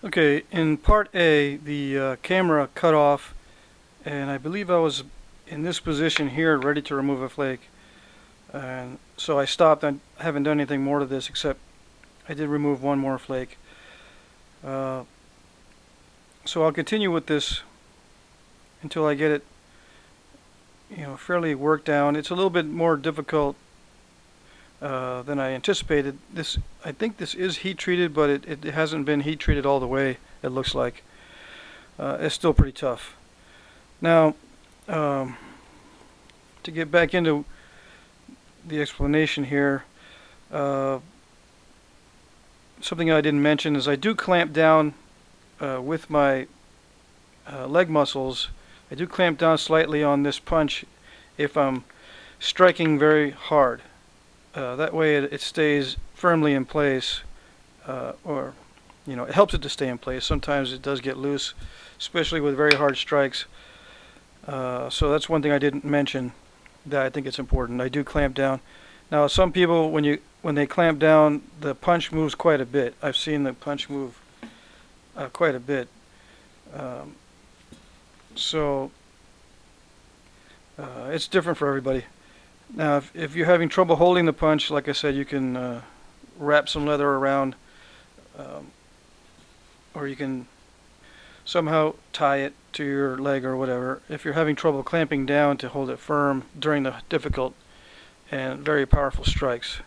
Okay, in part A, the camera cut off, and I believe I was in this position here, ready to remove a flake. And so I stopped. I haven't done anything more to this, except I did remove one more flake. So I'll continue with this until I get it, fairly worked down. It's a little bit more difficult than I anticipated. I think this is heat treated, but it hasn't been heat treated all the way, it looks like. It's still pretty tough. Now, to get back into the explanation here, something I didn't mention is I do clamp down with my leg muscles. I do clamp down slightly on this punch if I'm striking very hard. That way it stays firmly in place, or it helps it to stay in place. Sometimes it does get loose, especially with very hard strikes. So that's one thing I didn't mention that I think it's important. I do clamp down. Now some people, when they clamp down, the punch moves quite a bit. I've seen the punch move quite a bit. So it's different for everybody. Now, if you're having trouble holding the punch, like I said, you can wrap some leather around, or you can somehow tie it to your leg or whatever. If you're having trouble clamping down to hold it firm during the difficult and very powerful strikes.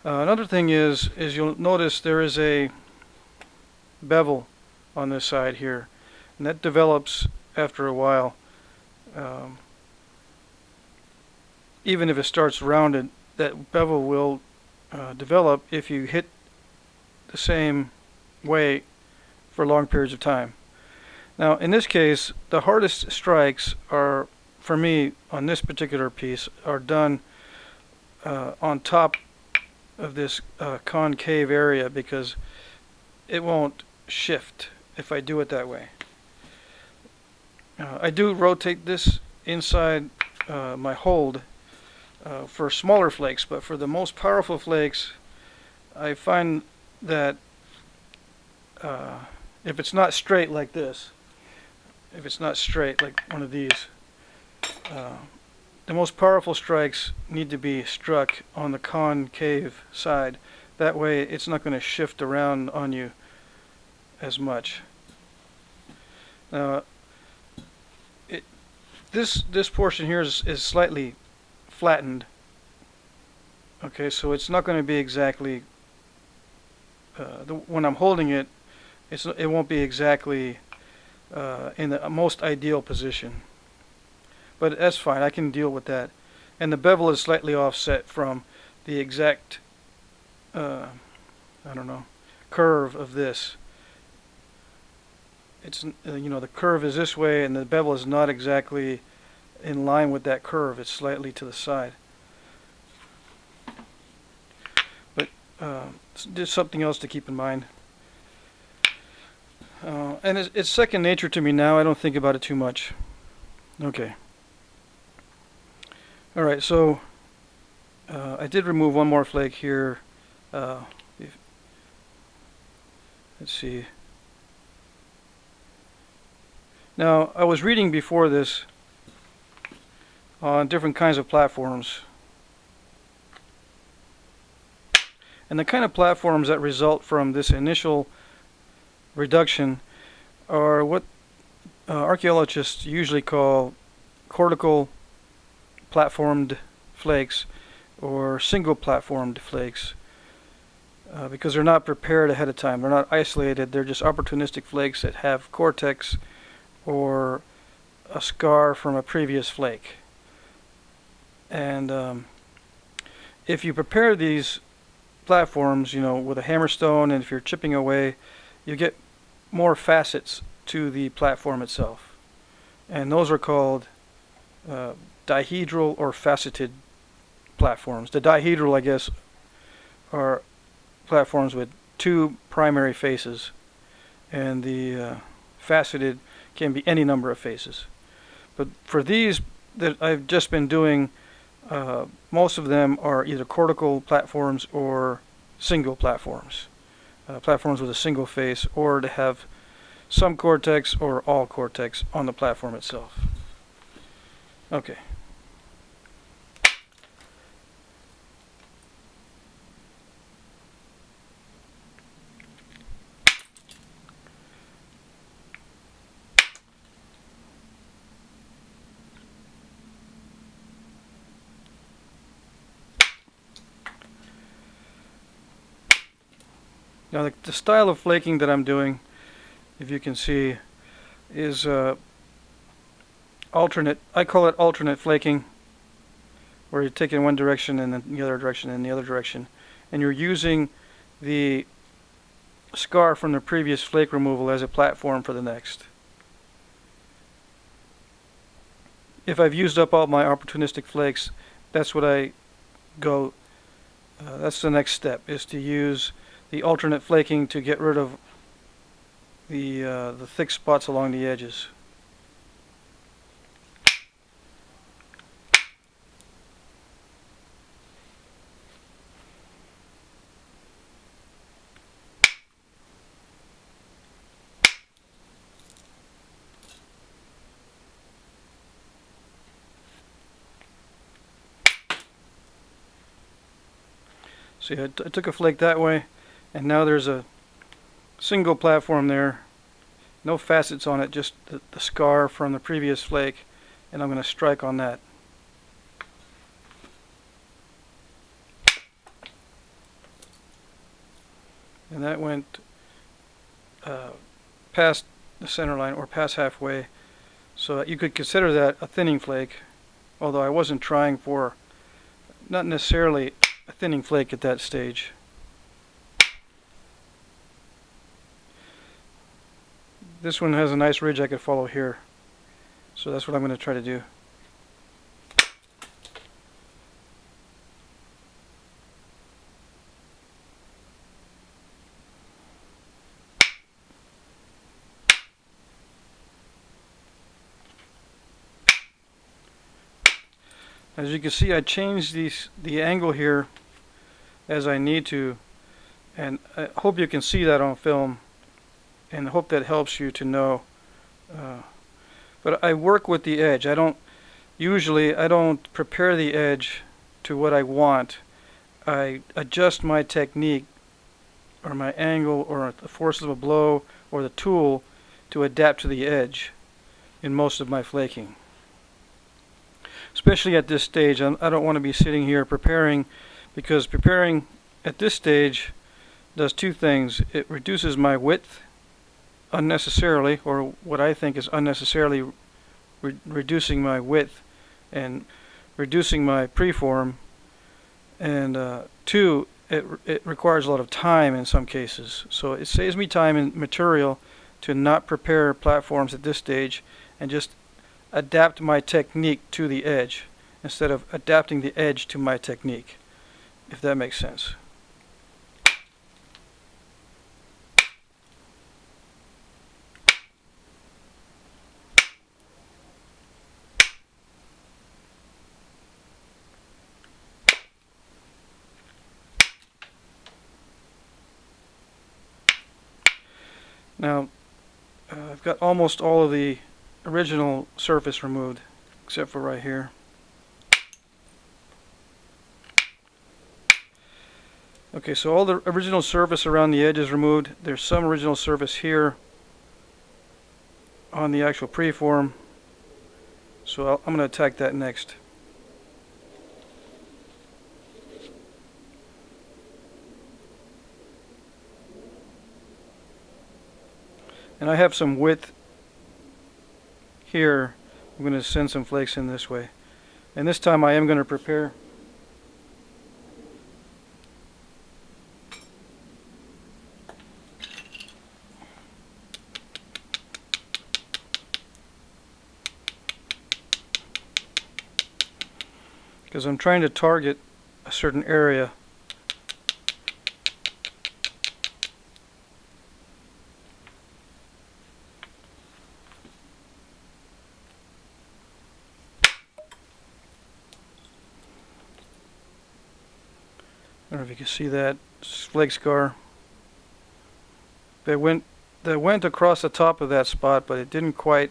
Another thing is you'll notice there is a bevel on this side here, and that develops after a while. Even if it starts rounded, that bevel will develop if you hit the same way for long periods of time. Now, in this case, the hardest strikes are, for me, on this particular piece, are done on top of this concave area, because it won't shift if I do it that way. I do rotate this inside my hold for smaller flakes, but for the most powerful flakes, I find that if it's not straight like this, if it's not straight like one of these, the most powerful strikes need to be struck on the concave side. That way it's not going to shift around on you as much. Now, this portion here is slightly flattened. Okay, so it's not going to be exactly when I'm holding it, it won't be exactly in the most ideal position, but that's fine. I can deal with that. And the bevel is slightly offset from the exact I don't know, curve of this. It's the curve is this way, and the bevel is not exactly in line with that curve. It's slightly to the side. But it's just something else to keep in mind. And it's second nature to me now. I don't think about it too much. Okay. Alright, so I did remove one more flake here. Let's see. Now, I was reading before this on different kinds of platforms. And the kind of platforms that result from this initial reduction are what archaeologists usually call cortical platformed flakes or single platformed flakes, because they're not prepared ahead of time. They're not isolated. They're just opportunistic flakes that have cortex or a scar from a previous flake. And if you prepare these platforms, with a hammerstone, and if you're chipping away, you get more facets to the platform itself. And those are called dihedral or faceted platforms. The dihedral, I guess, are platforms with two primary faces, and the faceted can be any number of faces. But for these that I've just been doing, most of them are either cortical platforms or single platforms. platforms with a single face, or to have some cortex or all cortex on the platform itself. Okay. Now the style of flaking that I'm doing, if you can see, is alternate. I call it alternate flaking, where you take it in one direction and then the other direction and the other direction, and you're using the scar from the previous flake removal as a platform for the next. If I've used up all my opportunistic flakes, that's what I go. That's the next step, is to use the alternate flaking to get rid of the thick spots along the edges. See, I took a flake that way, and now there's a single platform there, no facets on it, just the scar from the previous flake, and I'm going to strike on that. And that went past the center line, or past halfway, so you could consider that a thinning flake, although I wasn't trying for not necessarily a thinning flake at that stage. This one has a nice ridge I could follow here, so that's what I'm going to try to do. As you can see, I changed the angle here as I need to, and I hope you can see that on film, and I hope that helps you to know. But I work with the edge. I don't prepare the edge to what I want. I adjust my technique, or my angle, or the force of a blow, or the tool to adapt to the edge in most of my flaking. Especially at this stage, I don't want to be sitting here preparing, because preparing at this stage does two things. It reduces my width unnecessarily, or what I think is unnecessarily reducing my width and reducing my preform, and two, it requires a lot of time in some cases. So it saves me time and material to not prepare platforms at this stage and just adapt my technique to the edge instead of adapting the edge to my technique, if that makes sense. Now, I've got almost all of the original surface removed, except for right here. Okay, so all the original surface around the edge is removed. There's some original surface here on the actual preform, so I'm going to attack that next. And I have some width here. I'm going to send some flakes in this way, and this time I am going to prepare. Because I'm trying to target a certain area. I don't know if you can see that flake scar. that went across the top of that spot, but it didn't quite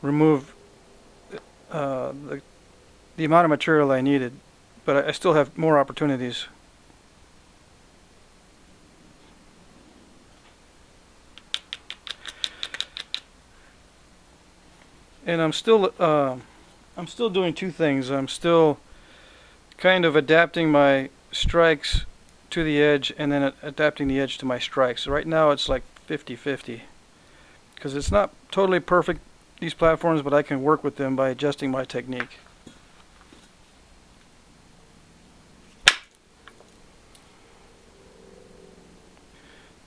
remove the amount of material I needed. But I still have more opportunities. And I'm still doing two things. I'm still kind of adapting my strikes to the edge and then adapting the edge to my strikes. Right now it's like 50-50 because it's not totally perfect, these platforms, but I can work with them by adjusting my technique.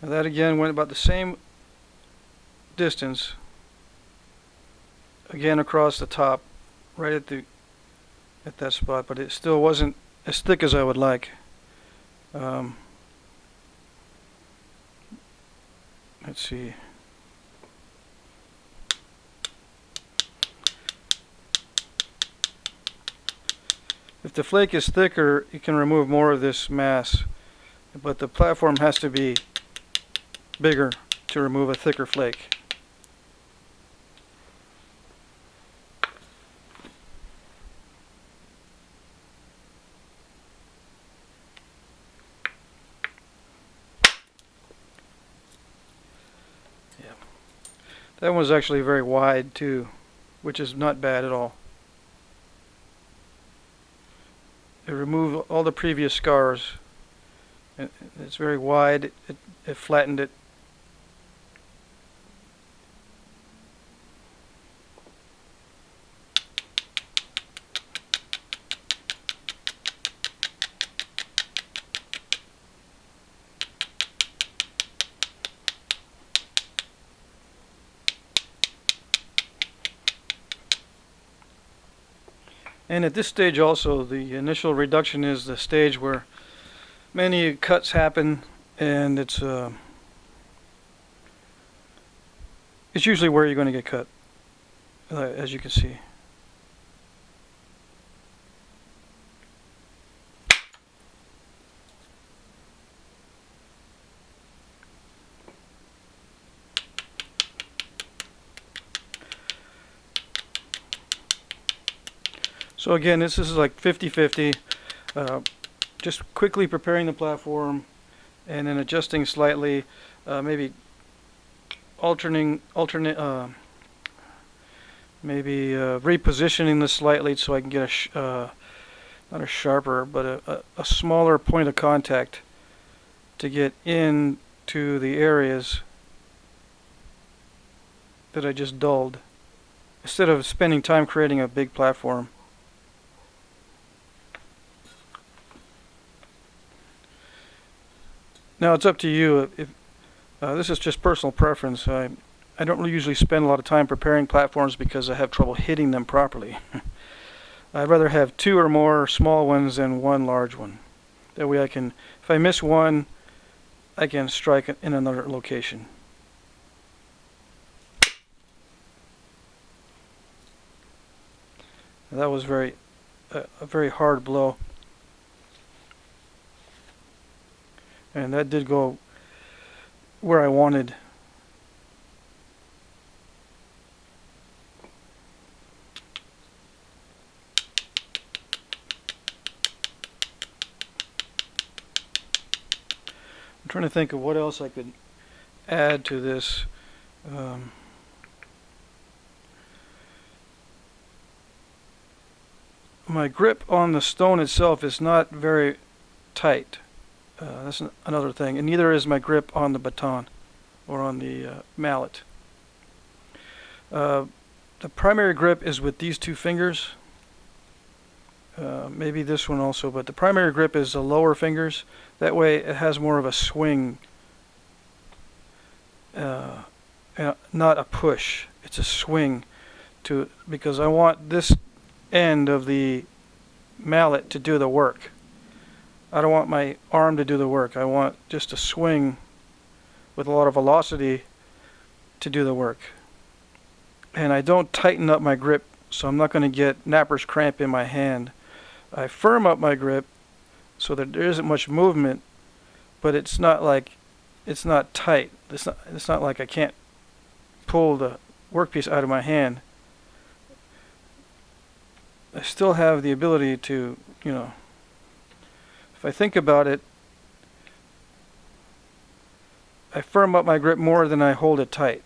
Now that again went about the same distance, again across the top, right at that spot, but it still wasn't as thick as I would like. Let's see. If the flake is thicker, you can remove more of this mass, but the platform has to be bigger to remove a thicker flake. Yeah. That one's actually very wide too, which is not bad at all. It removed all the previous scars. It's very wide. It flattened it. And at this stage also, the initial reduction is the stage where many cuts happen, and it's usually where you're going to get cut, as you can see. So again, this is like 50-50, just quickly preparing the platform and then adjusting slightly, maybe maybe repositioning this slightly so I can get not a sharper, but a smaller point of contact to get into the areas that I just dulled, instead of spending time creating a big platform. Now it's up to you. If this is just personal preference. I don't really usually spend a lot of time preparing platforms because I have trouble hitting them properly. I'd rather have two or more small ones than one large one. That way I can, if I miss one, I can strike it in another location. That was a very hard blow. And that did go where I wanted. I'm trying to think of what else I could add to this. My grip on the stone itself is not very tight. That's another thing, and neither is my grip on the baton or on the mallet. The primary grip is with these two fingers, maybe this one also, but the primary grip is the lower fingers. That way it has more of a swing, not a push. It's a swing, because I want this end of the mallet to do the work. I don't want my arm to do the work. I want just a swing with a lot of velocity to do the work. And I don't tighten up my grip, so I'm not going to get knapper's cramp in my hand. I firm up my grip so that there isn't much movement, but it's not like it's not tight. It's not like I can't pull the workpiece out of my hand. I still have the ability to, you know, if I think about it, I firm up my grip more than I hold it tight.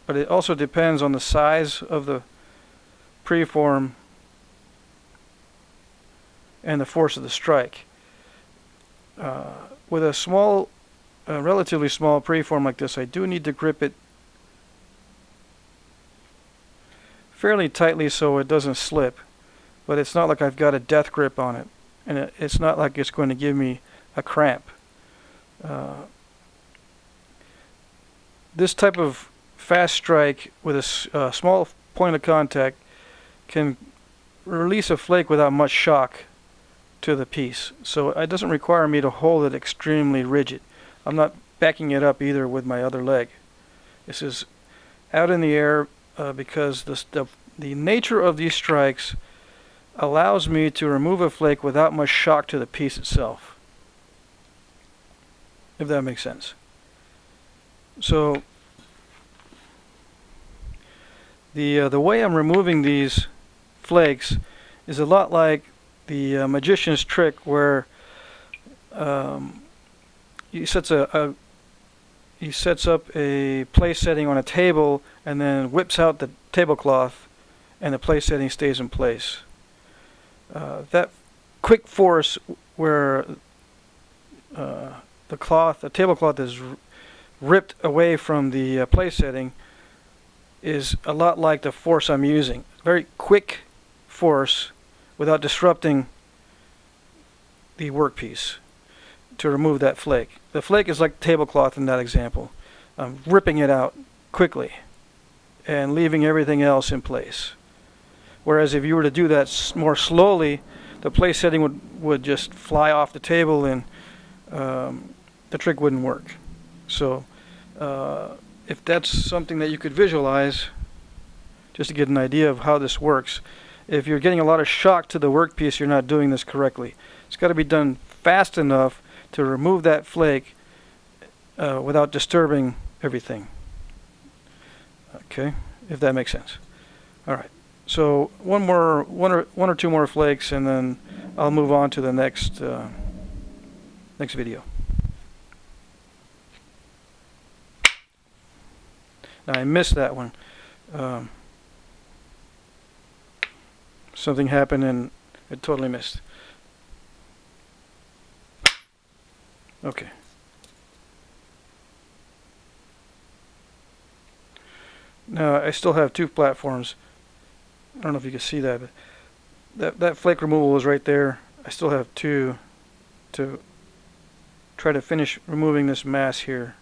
But it also depends on the size of the preform and the force of the strike. With a small, relatively small preform like this, I do need to grip it fairly tightly so it doesn't slip. But it's not like I've got a death grip on it, and it's not like it's going to give me a cramp. This type of fast strike with a small point of contact can release a flake without much shock to the piece. So it doesn't require me to hold it extremely rigid. I'm not backing it up either with my other leg. This is out in the air because the nature of these strikes allows me to remove a flake without much shock to the piece itself, if that makes sense. So the way I'm removing these flakes is a lot like the magician's trick, where he sets up a place setting on a table and then whips out the tablecloth, and the place setting stays in place. That quick force where the tablecloth is ripped away from the place setting is a lot like the force I'm using. Very quick force without disrupting the workpiece to remove that flake. The flake is like tablecloth in that example. I'm ripping it out quickly and leaving everything else in place. Whereas if you were to do that more slowly, the place setting would just fly off the table, and the trick wouldn't work. So if that's something that you could visualize, just to get an idea of how this works, if you're getting a lot of shock to the workpiece, you're not doing this correctly. It's got to be done fast enough to remove that flake without disturbing everything. Okay, if that makes sense. All right. So one or two more flakes, and then I'll move on to the next video. Now I missed that one. Something happened and it totally missed. Okay. Now I still have two platforms. I don't know if you can see that, but that flake removal was right there. I still have two to try to finish removing this mass here.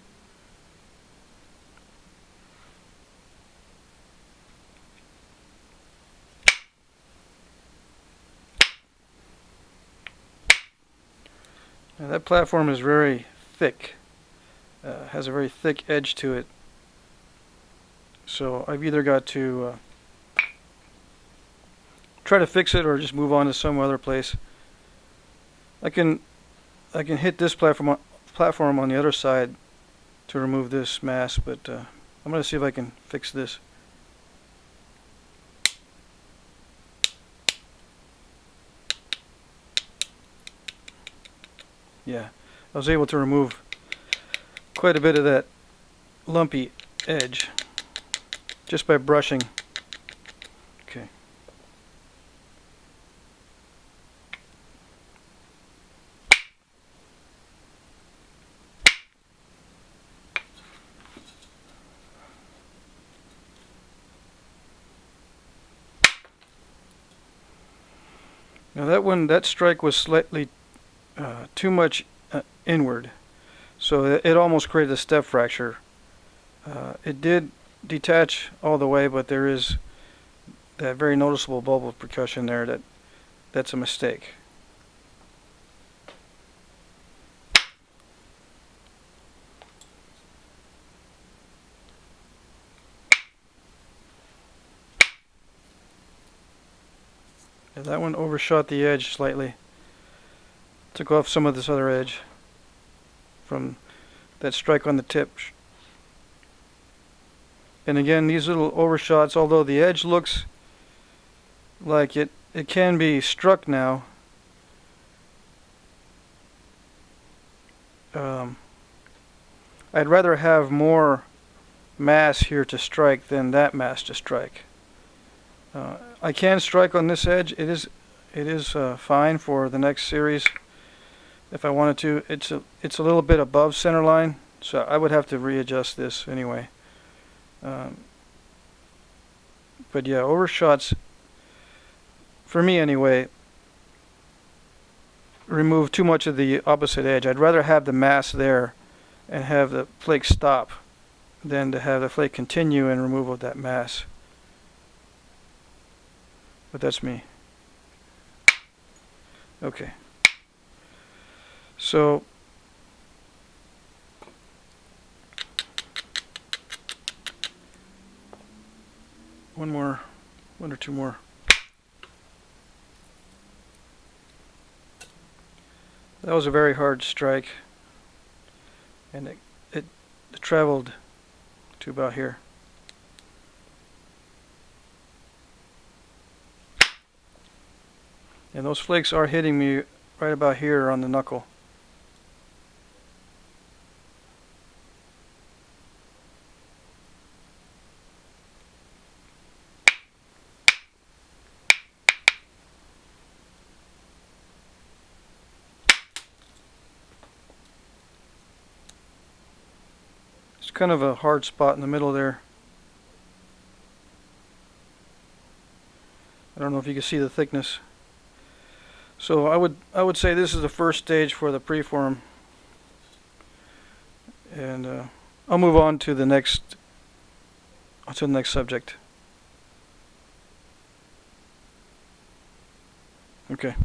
Now that platform is very thick, has a very thick edge to it. So I've either got to try to fix it or just move on to some other place. I can hit this platform on the other side to remove this mass, but I'm going to see if I can fix this. Yeah, I was able to remove quite a bit of that lumpy edge just by brushing. Okay. Now that strike was slightly too much inward, so it almost created a step fracture. It did detach all the way, but there is that very noticeable bulb of percussion there. That's a mistake. Yeah, that one overshot the edge slightly. Took off some of this other edge from that strike on the tip. And again, these little overshots, although the edge looks like it can be struck now, I'd rather have more mass here to strike than that mass to strike. I can strike on this edge. It is fine for the next series if I wanted to. It's a little bit above center line, so I would have to readjust this anyway. But yeah, overshots, for me anyway, remove too much of the opposite edge. I'd rather have the mass there and have the flake stop than to have the flake continue and remove of that mass. But that's me. Okay. So one or two more. That was a very hard strike, and it traveled to about here. And those flakes are hitting me right about here on the knuckle. It's kind of a hard spot in the middle there. I don't know if you can see the thickness. So I would say this is the first stage for the preform, and I'll move on to the next subject. Okay.